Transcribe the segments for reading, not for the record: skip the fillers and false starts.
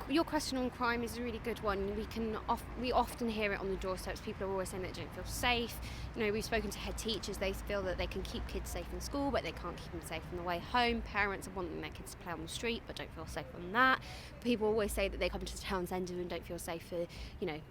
your question on crime is a really good one. We often hear it on the doorsteps. People are always saying they don't feel safe. We've spoken to head teachers. They feel that they can keep kids safe in school, but they can't keep them safe on the way home. Parents are wanting their kids to play on the street, but don't feel safe on that. People always say that they come to the town centre and don't feel safe for,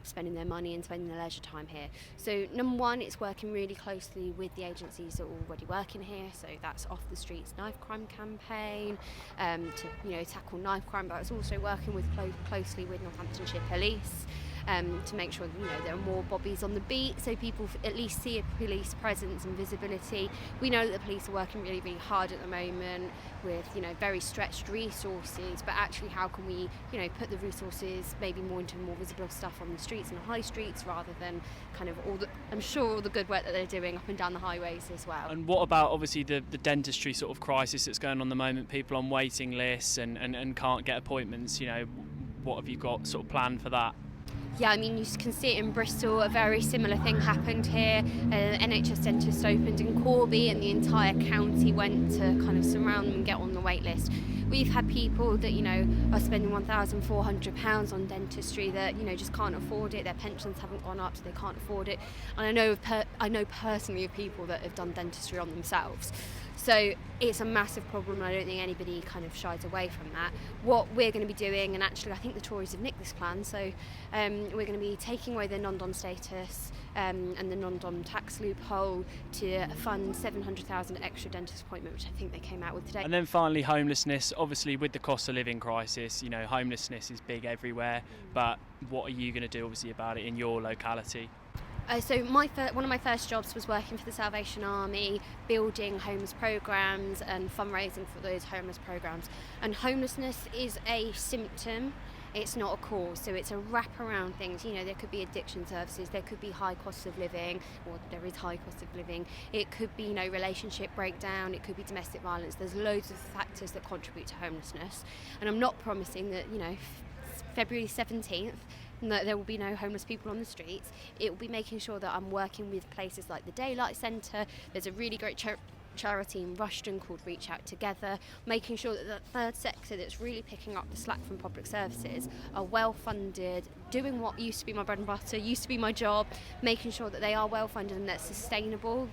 spending their money and spending their leisure time here. So number one, it's working really closely with the agencies that are already working here. So that's Off the Streets Knife Crime Campaign, to tackle knife crime, but it's also working with closely with Northamptonshire Police to make sure that, there are more bobbies on the beat, so people at least see a police presence and visibility. We know that the police are working really, really hard at the moment with very stretched resources, but actually how can we put the resources maybe more into more visible stuff on the streets and high streets rather than kind of all the good work that they're doing up and down the highways as well. And what about obviously the dentistry sort of crisis that's going on at the moment, people on waiting lists and can't get appointments, what have you got sort of planned for that? Yeah, you can see it in Bristol. A very similar thing happened here. NHS dentist opened in Corby and the entire county went to kind of surround them and get on the wait list. We've had people that, are spending £1,400 on dentistry that, just can't afford it. Their pensions haven't gone up, so they can't afford it. And I know personally of people that have done dentistry on themselves. So it's a massive problem, and I don't think anybody kind of shies away from that. What we're going to be doing, and actually I think the Tories have nicked this plan, so we're going to be taking away the non-dom status and the non-dom tax loophole to fund 700,000 extra dentist appointment, which I think they came out with today. And then finally, homelessness. Obviously with the cost of living crisis, homelessness is big everywhere, but what are you going to do obviously about it in your locality? So one of my first jobs was working for the Salvation Army, building homeless programmes and fundraising for those homeless programmes. And homelessness is a symptom, it's not a cause, so it's a wraparound things. There could be addiction services, there could be high cost of living, or there is high cost of living. It could be, relationship breakdown, it could be domestic violence. There's loads of factors that contribute to homelessness. And I'm not promising that, February 17th, that there will be no homeless people on the streets. It will be making sure that I'm working with places like the Daylight Centre. There's a really great charity in Rushden called Reach Out Together, making sure that the third sector that's really picking up the slack from public services are well funded, doing what used to be my bread and butter, used to be my job, making sure that they are well funded and that's sustainable.